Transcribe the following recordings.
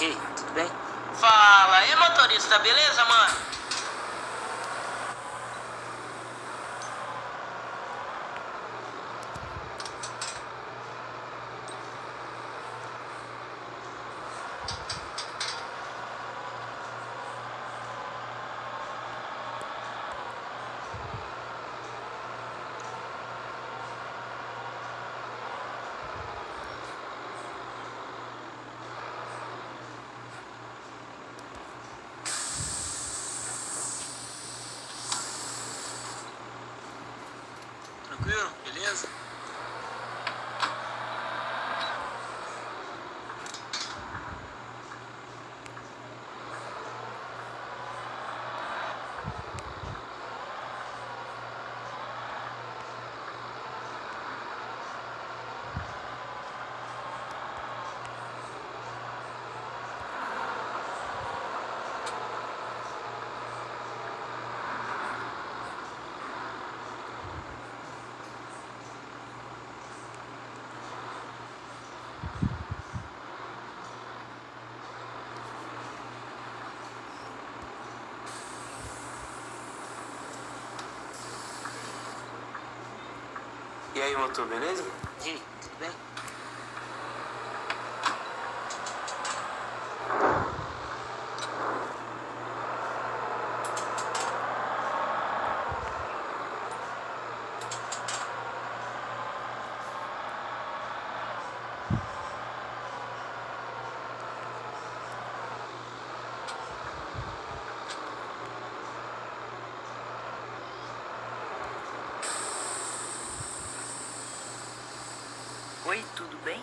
E aí, tudo bem? Fala, é motorista, beleza, mano? Tranquilo? Beleza? E aí, motor, beleza? E aí, tudo bem? Oi, tudo bem?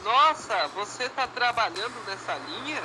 Nossa, você tá trabalhando nessa linha?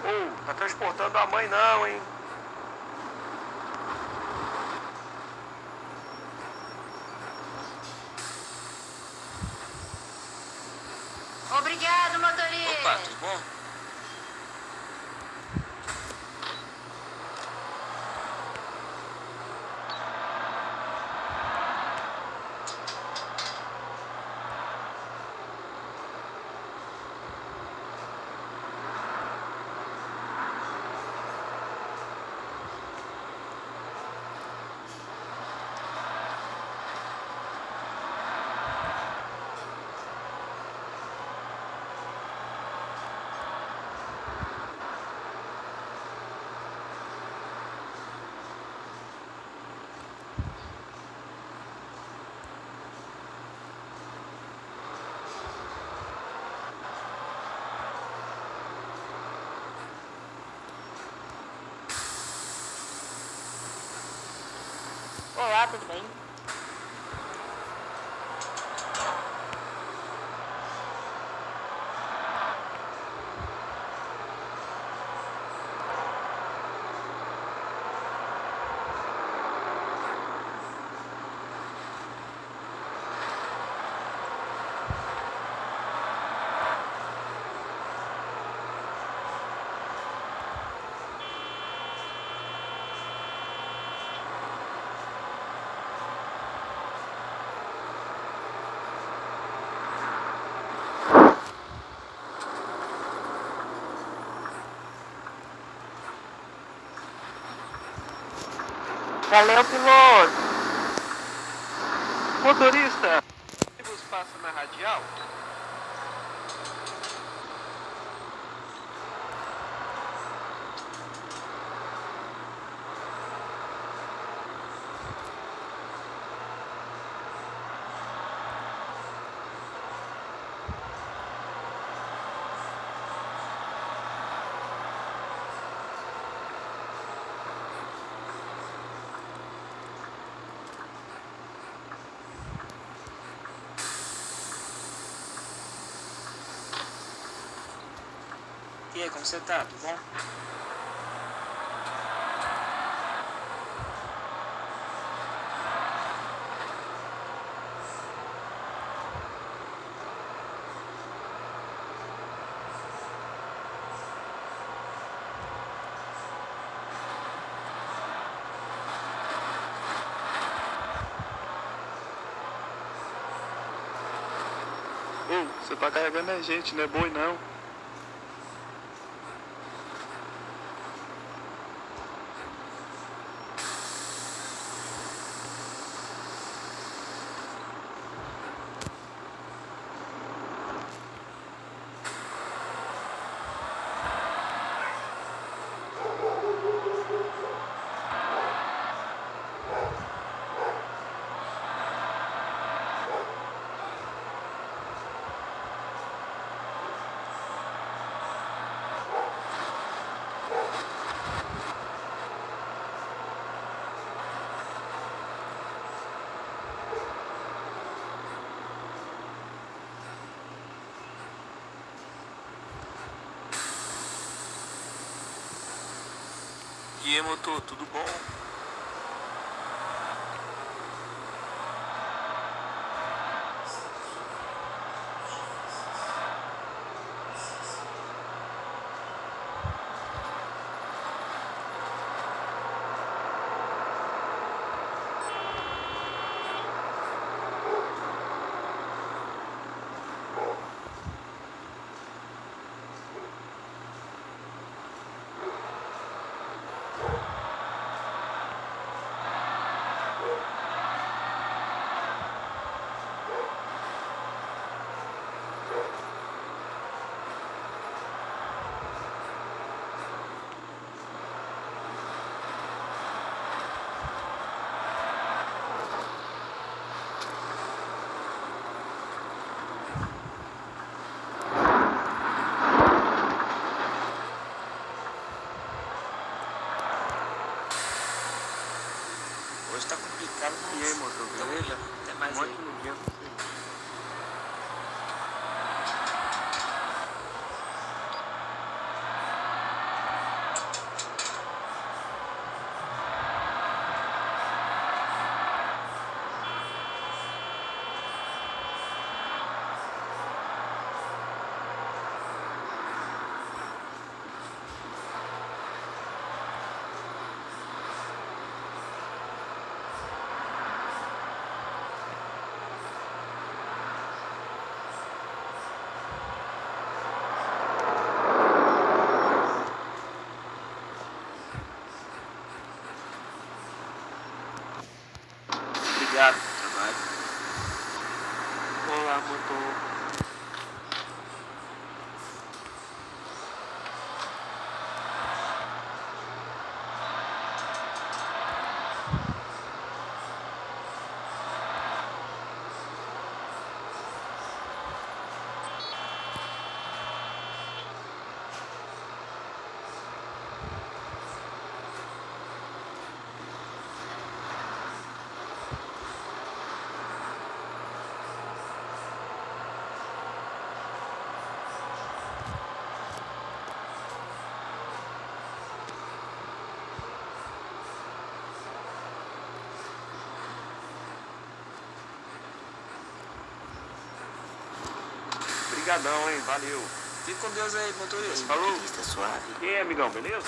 Ô, tá transportando a mãe não, hein? Obrigado, motorista. Opa, tudo bom? Olá, tudo bem? Valeu, piloto. Motorista, ônibus passa na radial? E aí, como você tá? Tudo bom? Ô, você tá carregando a gente, não é boi não. E aí, motor, tudo bom? Hoje tá complicado, mas... E aí, motor, beleza? Até mais Um aí. ótimo dia pra você. Obrigado pelo trabalho. Olá, motor. Obrigadão, hein? Valeu. Fica com Deus aí, motorista. Falou. Motorista suave. E aí, amigão, beleza?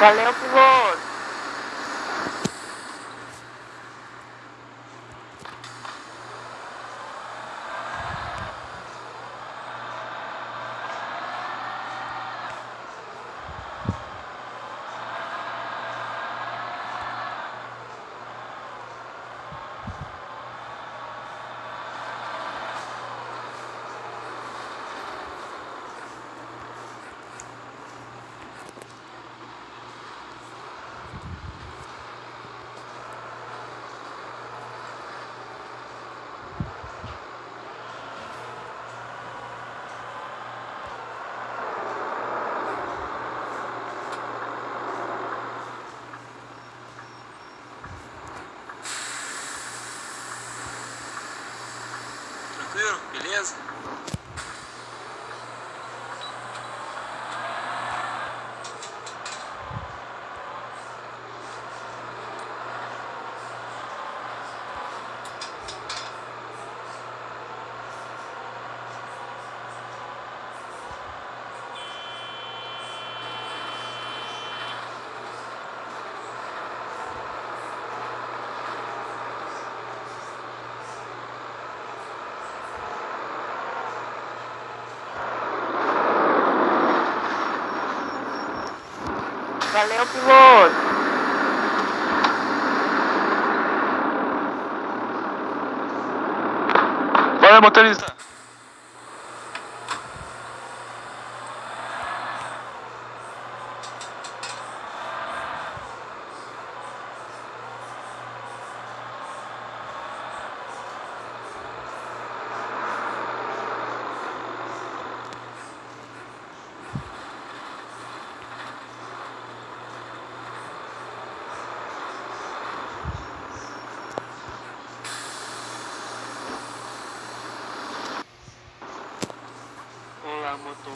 Valeu, piloto. Tranquilo? Beleza? Valeu, piloto. Valeu, motorista. Olá, motor.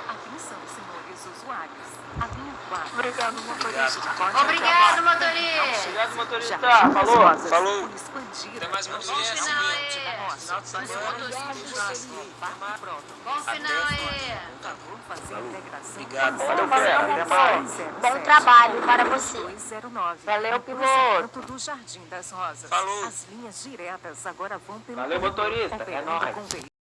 Atenção, senhores usuários. A linha 4. Obrigado, motorista. Obrigado, motorista. Obrigado, motorista. Jardim das Falou. Rosas, Falou. por expandir Até mais uma a vez. região Final ambiente aí. da roça. Final de semana. Bom final aí. Fazer a integração. Obrigado. Valeu, Valeu, piloto. Bom trabalho para você. 209. Valeu, No piloto. cruzamento do Jardim das Rosas. Falou. As linhas diretas agora vão pelo Valeu, corredor, motorista. É operando nóis. com veículos